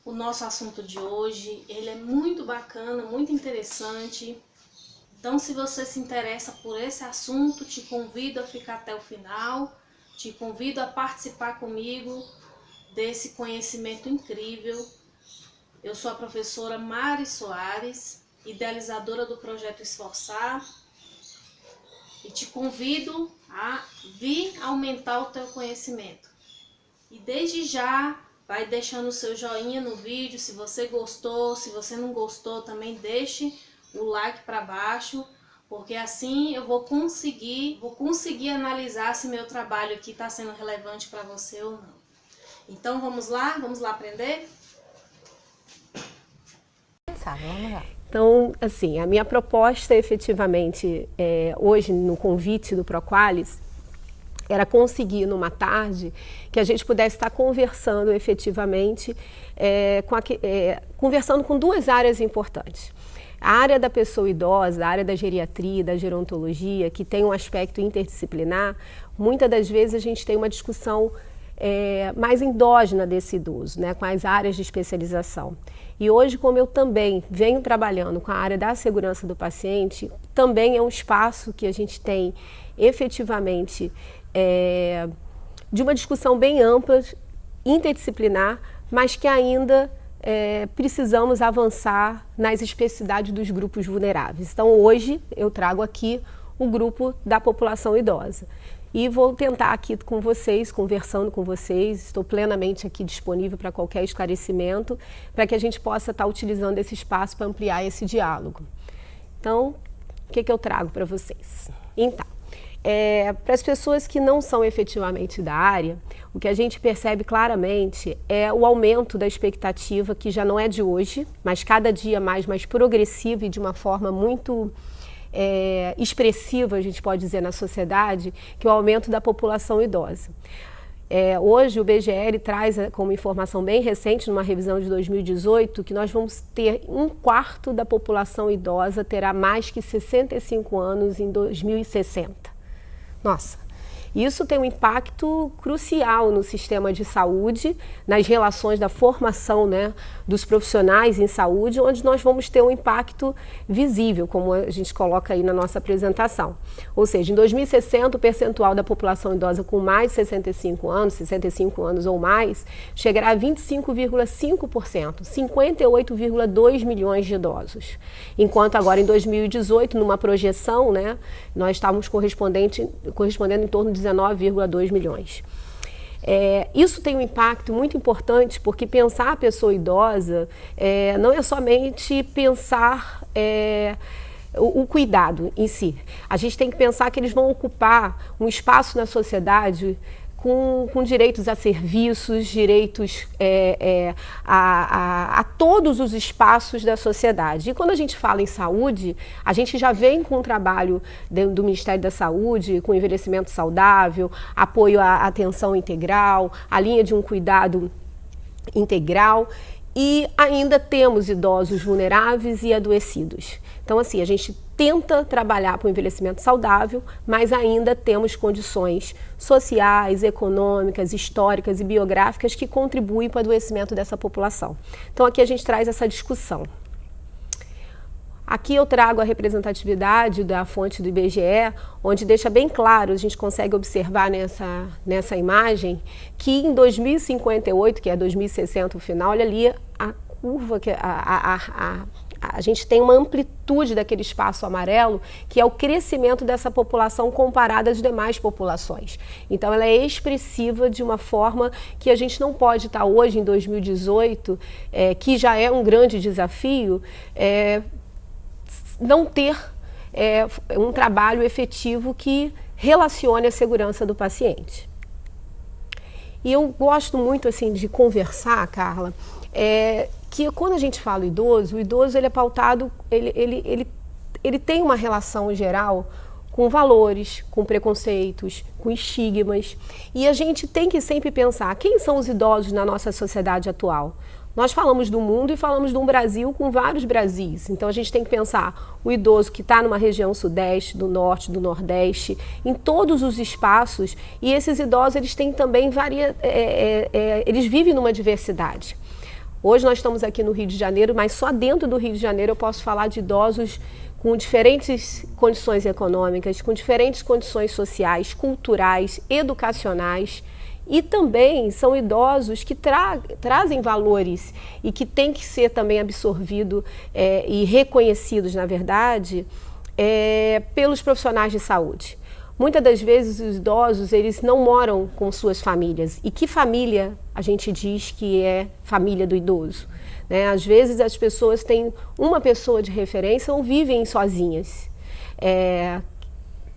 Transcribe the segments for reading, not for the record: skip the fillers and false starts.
o nosso assunto de hoje. Ele é muito bacana, muito interessante. Então, se você se interessa por esse assunto, te convido a ficar até o final. Te convido a participar comigo desse conhecimento incrível. Eu sou a professora Mari Soares, idealizadora do Projeto Esforçar, e te convido a vir aumentar o teu conhecimento. E desde já, vai deixando o seu joinha no vídeo, se você gostou, se você não gostou, também deixe o like para baixo, porque assim eu vou conseguir analisar se meu trabalho aqui está sendo relevante para você ou não. Então vamos lá aprender? Vamos lá. Então, assim, a minha proposta efetivamente, hoje no convite do Proqualis, era conseguir numa tarde que a gente pudesse estar conversando efetivamente, conversando com duas áreas importantes. A área da pessoa idosa, a área da geriatria, da gerontologia, que tem um aspecto interdisciplinar, muitas das vezes a gente tem uma discussão mais endógena desse idoso, né, com as áreas de especialização. E hoje, como eu também venho trabalhando com a área da segurança do paciente, também é um espaço que a gente tem efetivamente de uma discussão bem ampla, interdisciplinar, mas que ainda precisamos avançar nas especificidades dos grupos vulneráveis. Então, hoje eu trago aqui o grupo da população idosa. E vou tentar aqui com vocês, conversando com vocês, estou plenamente aqui disponível para qualquer esclarecimento, para que a gente possa estar utilizando esse espaço para ampliar esse diálogo. Então, o que eu trago para vocês? Então, para as pessoas que não são efetivamente da área, o que a gente percebe claramente é o aumento da expectativa, que já não é de hoje, mas cada dia mais progressiva e de uma forma muito expressiva, a gente pode dizer, na sociedade, que é o aumento da população idosa. Hoje o BGL traz como informação bem recente, numa revisão de 2018, que nós vamos ter 1/4 da população idosa terá mais que 65 anos em 2060. Nossa! Isso tem um impacto crucial no sistema de saúde, nas relações da formação, né, dos profissionais em saúde, onde nós vamos ter um impacto visível, como a gente coloca aí na nossa apresentação. Ou seja, em 2060, o percentual da população idosa com mais de 65 anos ou mais, chegará a 25,5%, 58,2 milhões de idosos. Enquanto agora em 2018, numa projeção, né, nós estávamos correspondendo em torno de 19,2 milhões. Isso tem um impacto muito importante, porque pensar a pessoa idosa não é somente pensar o cuidado em si. A gente tem que pensar que eles vão ocupar um espaço na sociedade com direitos a serviços, direitos a todos os espaços da sociedade. E quando a gente fala em saúde, a gente já vem com um trabalho do Ministério da Saúde, com envelhecimento saudável, apoio à atenção integral, a linha de um cuidado integral, e ainda temos idosos vulneráveis e adoecidos. Então, assim, a gente tenta trabalhar para o envelhecimento saudável, mas ainda temos condições sociais, econômicas, históricas e biográficas que contribuem para o adoecimento dessa população. Então, aqui a gente traz essa discussão. Aqui eu trago a representatividade da fonte do IBGE, onde deixa bem claro, a gente consegue observar nessa imagem, que em 2058, que é 2060 o final, olha ali a curva, que a gente tem uma amplitude daquele espaço amarelo, que é o crescimento dessa população comparada às demais populações. Então ela é expressiva de uma forma que a gente não pode estar hoje, em 2018, que já é um grande desafio, não ter um trabalho efetivo que relacione a segurança do paciente. E eu gosto muito assim de conversar, Carla, que quando a gente fala idoso, o idoso ele é pautado, ele tem uma relação geral com valores, com preconceitos, com estigmas, e a gente tem que sempre pensar quem são os idosos na nossa sociedade atual. Nós falamos do mundo e falamos de um Brasil com vários Brasis. Então a gente tem que pensar o idoso que está numa região sudeste, do norte, do nordeste, em todos os espaços, e esses idosos eles têm também eles vivem numa diversidade. Hoje nós estamos aqui no Rio de Janeiro, mas só dentro do Rio de Janeiro eu posso falar de idosos com diferentes condições econômicas, com diferentes condições sociais, culturais, educacionais, e também são idosos que trazem valores e que têm que ser também absorvidos e reconhecidos, na verdade, pelos profissionais de saúde. Muitas das vezes os idosos, eles não moram com suas famílias. E que família a gente diz que é família do idoso? Né? Às vezes as pessoas têm uma pessoa de referência ou vivem sozinhas.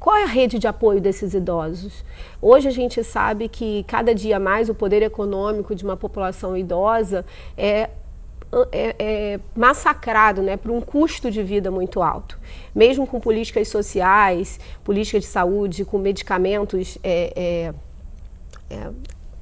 Qual é a rede de apoio desses idosos? Hoje a gente sabe que cada dia mais o poder econômico de uma população idosa é massacrado, né, por um custo de vida muito alto. Mesmo com políticas sociais, política de saúde, com medicamentos,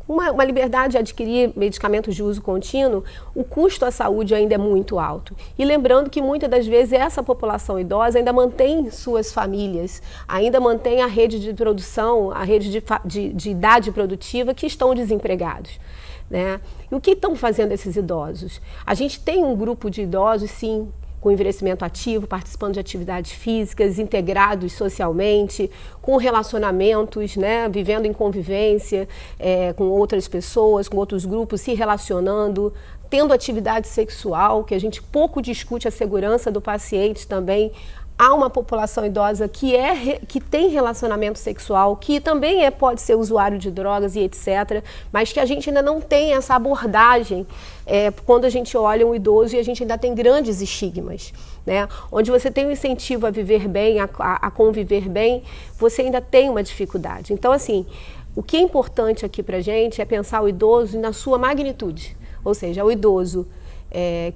uma liberdade de adquirir medicamentos de uso contínuo, o custo à saúde ainda é muito alto. E lembrando que muitas das vezes essa população idosa ainda mantém suas famílias, ainda mantém a rede de produção, a rede de idade produtiva, que estão desempregados. Né? E o que estão fazendo esses idosos? A gente tem um grupo de idosos, sim, com envelhecimento ativo, participando de atividades físicas, integrados socialmente, com relacionamentos, né, vivendo em convivência com outras pessoas, com outros grupos, se relacionando, tendo atividade sexual, que a gente pouco discute a segurança do paciente também. Há uma população idosa que tem relacionamento sexual, que também pode ser usuário de drogas e etc., mas que a gente ainda não tem essa abordagem quando a gente olha um idoso, e a gente ainda tem grandes estigmas. Né? Onde você tem um incentivo a viver bem, a conviver bem, você ainda tem uma dificuldade. Então, assim, o que é importante aqui para a gente é pensar o idoso na sua magnitude, ou seja, o idoso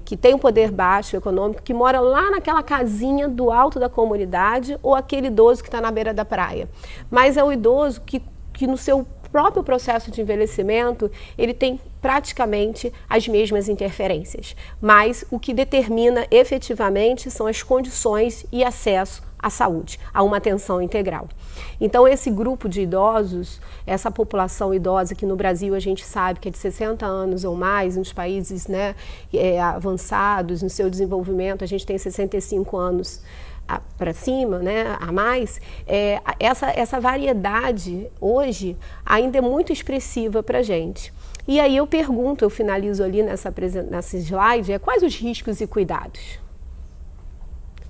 que tem um poder baixo econômico, que mora lá naquela casinha do alto da comunidade, ou aquele idoso que está na beira da praia. Mas é o idoso que no seu próprio processo de envelhecimento, ele tem praticamente as mesmas interferências. Mas o que determina efetivamente são as condições e acesso à saúde, a uma atenção integral. Então esse grupo de idosos, essa população idosa que no Brasil a gente sabe que é de 60 anos ou mais, nos países, né, avançados no seu desenvolvimento, a gente tem 65 anos para cima, né, a mais, essa variedade hoje ainda é muito expressiva para a gente. E aí eu pergunto, eu finalizo ali nessa slide, quais os riscos e cuidados?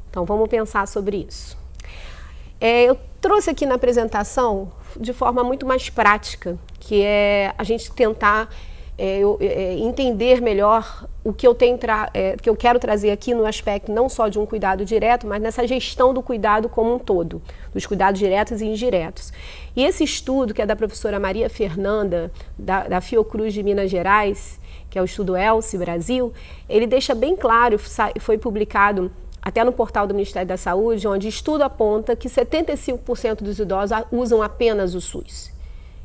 Então vamos pensar sobre isso. Eu trouxe aqui na apresentação de forma muito mais prática, que é a gente tentar entender melhor o que que eu quero trazer aqui no aspecto não só de um cuidado direto, mas nessa gestão do cuidado como um todo, dos cuidados diretos e indiretos. E esse estudo, que é da professora Maria Fernanda, da Fiocruz de Minas Gerais, que é o estudo ELSE Brasil, ele deixa bem claro, foi publicado até no portal do Ministério da Saúde, onde estudo aponta que 75% dos idosos usam apenas o SUS.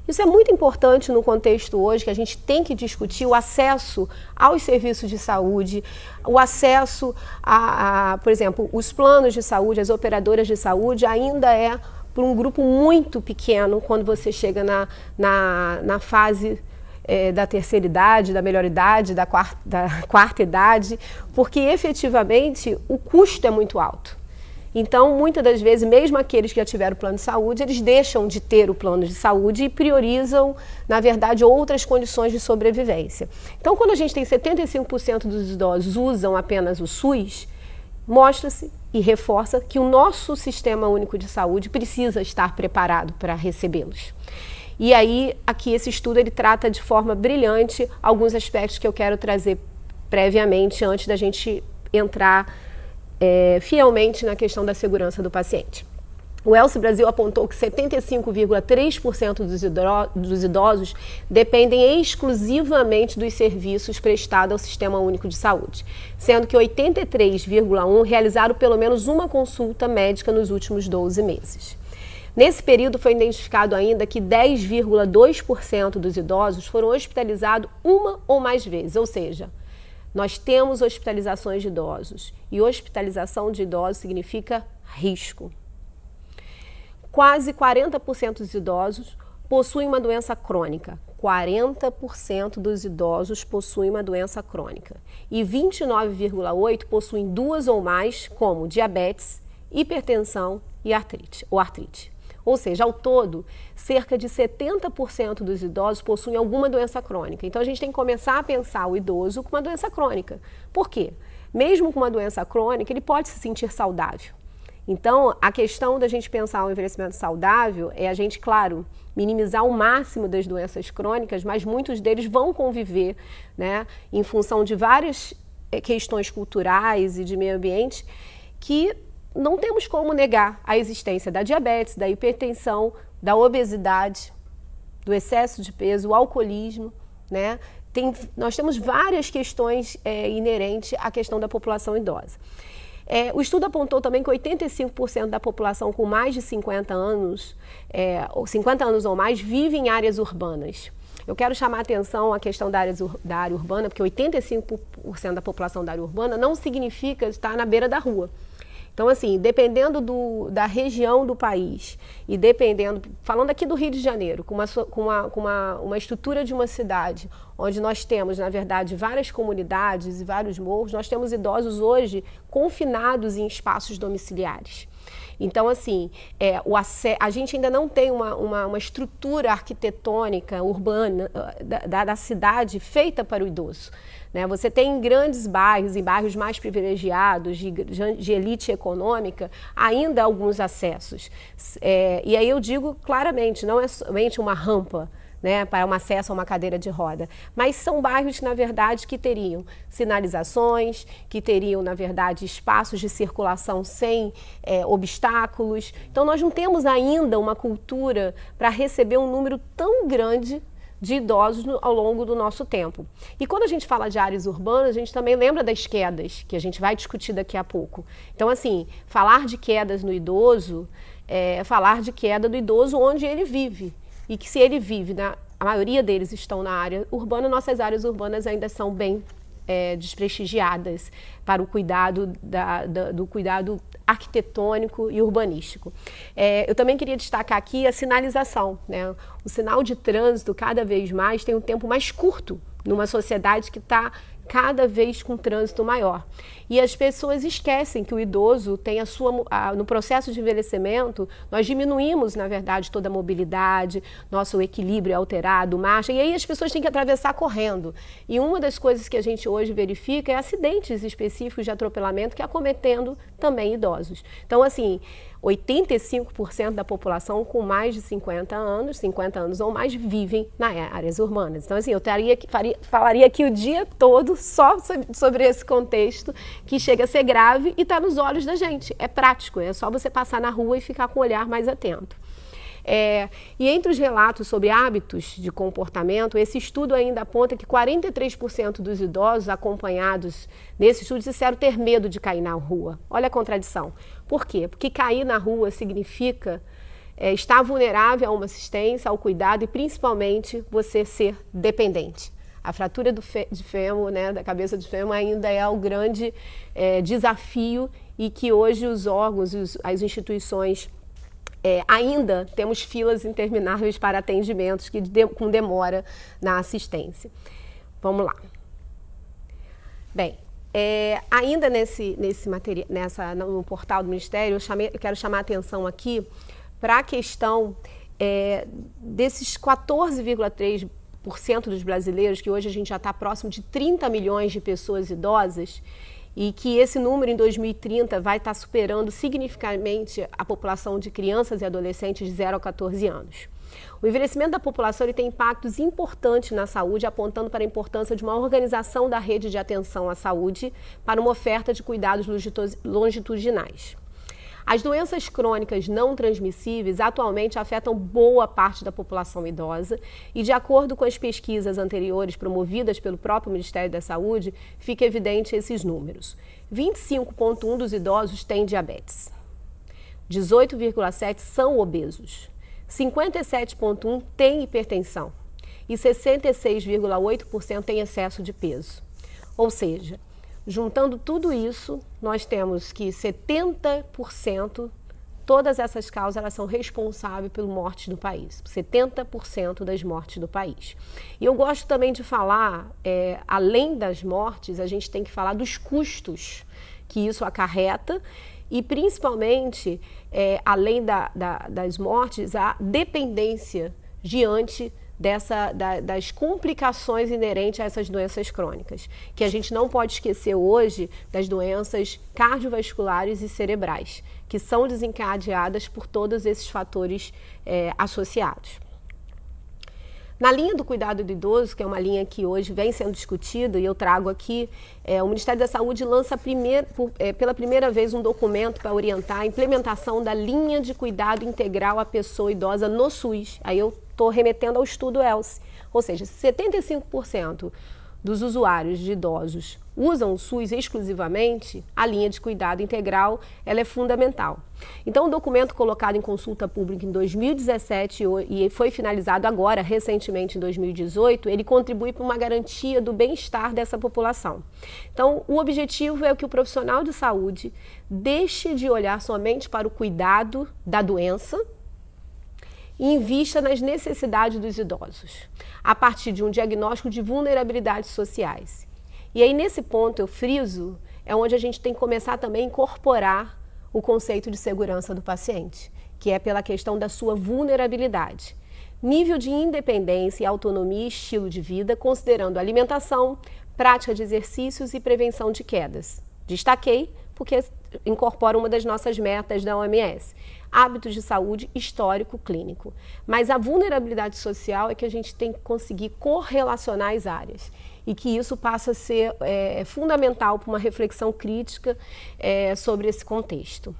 Isso é muito importante no contexto hoje, que a gente tem que discutir o acesso aos serviços de saúde, o acesso por exemplo, os planos de saúde, as operadoras de saúde ainda para um grupo muito pequeno quando você chega na fase da terceira idade, da melhor idade, da quarta idade, porque efetivamente o custo é muito alto. Então, muitas das vezes, mesmo aqueles que já tiveram plano de saúde, eles deixam de ter o plano de saúde e priorizam, na verdade, outras condições de sobrevivência. Então, quando a gente tem 75% dos idosos usam apenas o SUS, mostra-se e reforça que o nosso Sistema Único de Saúde precisa estar preparado para recebê-los. E aí, aqui esse estudo ele trata de forma brilhante alguns aspectos que eu quero trazer previamente, antes da gente entrar fielmente na questão da segurança do paciente. O ELSE Brasil apontou que 75,3% dos idosos dependem exclusivamente dos serviços prestados ao Sistema Único de Saúde, sendo que 83,1% realizaram pelo menos uma consulta médica nos últimos 12 meses. Nesse período foi identificado ainda que 10,2% dos idosos foram hospitalizados uma ou mais vezes, ou seja, nós temos hospitalizações de idosos e hospitalização de idosos significa risco. Quase 40% dos idosos possuem uma doença crônica, 40% dos idosos possuem uma doença crônica e 29,8% possuem duas ou mais, como diabetes, hipertensão e artrite. Ou seja, ao todo, cerca de 70% dos idosos possuem alguma doença crônica. Então, a gente tem que começar a pensar o idoso com uma doença crônica. Por quê? Mesmo com uma doença crônica, ele pode se sentir saudável. Então, a questão da gente pensar um envelhecimento saudável é a gente, claro, minimizar o máximo das doenças crônicas, mas muitos deles vão conviver, né, em função de várias questões culturais e de meio ambiente que não temos como negar a existência da diabetes, da hipertensão, da obesidade, do excesso de peso, o alcoolismo, né? Nós temos várias questões inerentes à questão da população idosa. O estudo apontou também que 85% da população com mais de 50 anos, 50 anos ou mais, vive em áreas urbanas. Eu quero chamar a atenção à questão da área urbana, porque 85% da população da área urbana não significa estar na beira da rua. Então, assim, dependendo da região do país e falando aqui do Rio de Janeiro, com uma estrutura de uma cidade, onde nós temos, na verdade, várias comunidades e vários morros, nós temos idosos hoje confinados em espaços domiciliares. Então, assim, a gente ainda não tem uma estrutura arquitetônica urbana da cidade feita para o idoso. Né? Você tem em grandes bairros, em bairros mais privilegiados, de elite econômica, ainda alguns acessos. E aí eu digo claramente, não é somente uma rampa, né, para um acesso a uma cadeira de roda, mas são bairros, na verdade, que teriam sinalizações, que teriam, na verdade, espaços de circulação sem obstáculos. Então, nós não temos ainda uma cultura para receber um número tão grande de idosos ao longo do nosso tempo. E quando a gente fala de áreas urbanas, a gente também lembra das quedas, que a gente vai discutir daqui a pouco. Então, assim, falar de quedas no idoso é falar de queda do idoso onde ele vive. E que se ele vive, a maioria deles estão na área urbana, nossas áreas urbanas ainda são bem desprestigiadas para o cuidado do cuidado arquitetônico e urbanístico. Eu também queria destacar aqui a sinalização, né? O sinal de trânsito cada vez mais tem um tempo mais curto numa sociedade que está cada vez com trânsito maior. E as pessoas esquecem que o idoso tem no processo de envelhecimento, nós diminuímos, na verdade, toda a mobilidade, nosso equilíbrio é alterado, marcha, e aí as pessoas têm que atravessar correndo. E uma das coisas que a gente hoje verifica é acidentes específicos de atropelamento que acometendo também idosos. Então, assim, 85% da população com mais de 50 anos ou mais, vivem nas áreas urbanas. Então, assim, eu falaria aqui o dia todo só sobre esse contexto que chega a ser grave e está nos olhos da gente. É prático, é só você passar na rua e ficar com o olhar mais atento. E entre os relatos sobre hábitos de comportamento, esse estudo ainda aponta que 43% dos idosos acompanhados nesse estudo disseram ter medo de cair na rua. Olha a contradição. Por quê? Porque cair na rua significa estar vulnerável a uma assistência, ao cuidado e principalmente você ser dependente. A fratura de fêmur, né, da cabeça de fêmur ainda é o grande desafio e que hoje os órgãos, as instituições ainda temos filas intermináveis para atendimentos com demora na assistência. Vamos lá. Bem, ainda no portal do Ministério, eu quero chamar a atenção aqui para a questão desses 14,3% dos brasileiros, que hoje a gente já está próximo de 30 milhões de pessoas idosas, e que esse número em 2030 vai estar superando significativamente a população de crianças e adolescentes de 0 a 14 anos. O envelhecimento da população tem impactos importantes na saúde, apontando para a importância de uma organização da rede de atenção à saúde para uma oferta de cuidados longitudinais. As doenças crônicas não transmissíveis atualmente afetam boa parte da população idosa e, de acordo com as pesquisas anteriores promovidas pelo próprio Ministério da Saúde, fica evidente esses números. 25,1% dos idosos têm diabetes, 18,7% são obesos, 57,1% têm hipertensão e 66,8% têm excesso de peso. Ou seja, juntando tudo isso, nós temos que 70% todas essas causas elas são responsáveis pela morte do país, 70% das mortes do país. E eu gosto também de falar, além das mortes, a gente tem que falar dos custos que isso acarreta e principalmente, além das mortes, a dependência diante das complicações inerentes a essas doenças crônicas, que a gente não pode esquecer hoje das doenças cardiovasculares e cerebrais, que são desencadeadas por todos esses fatores associados. Na linha do cuidado do idoso, que é uma linha que hoje vem sendo discutida, e eu trago aqui, o Ministério da Saúde lança pela primeira vez um documento para orientar a implementação da linha de cuidado integral à pessoa idosa no SUS. Aí eu estou remetendo ao estudo ELSE, ou seja, 75% dos usuários de idosos usam o SUS exclusivamente, a linha de cuidado integral ela é fundamental. Então, o documento colocado em consulta pública em 2017 e foi finalizado agora, recentemente em 2018, ele contribui para uma garantia do bem-estar dessa população. Então, o objetivo é que o profissional de saúde deixe de olhar somente para o cuidado da doença e invista nas necessidades dos idosos, a partir de um diagnóstico de vulnerabilidades sociais. E aí, nesse ponto, eu friso, é onde a gente tem que começar também a incorporar o conceito de segurança do paciente, que é pela questão da sua vulnerabilidade. Nível de independência e autonomia e estilo de vida, considerando alimentação, prática de exercícios e prevenção de quedas. Destaquei porque incorpora uma das nossas metas da OMS. Hábitos de saúde histórico clínico. Mas a vulnerabilidade social é que a gente tem que conseguir correlacionar as áreas e que isso passa a ser fundamental para uma reflexão crítica sobre esse contexto.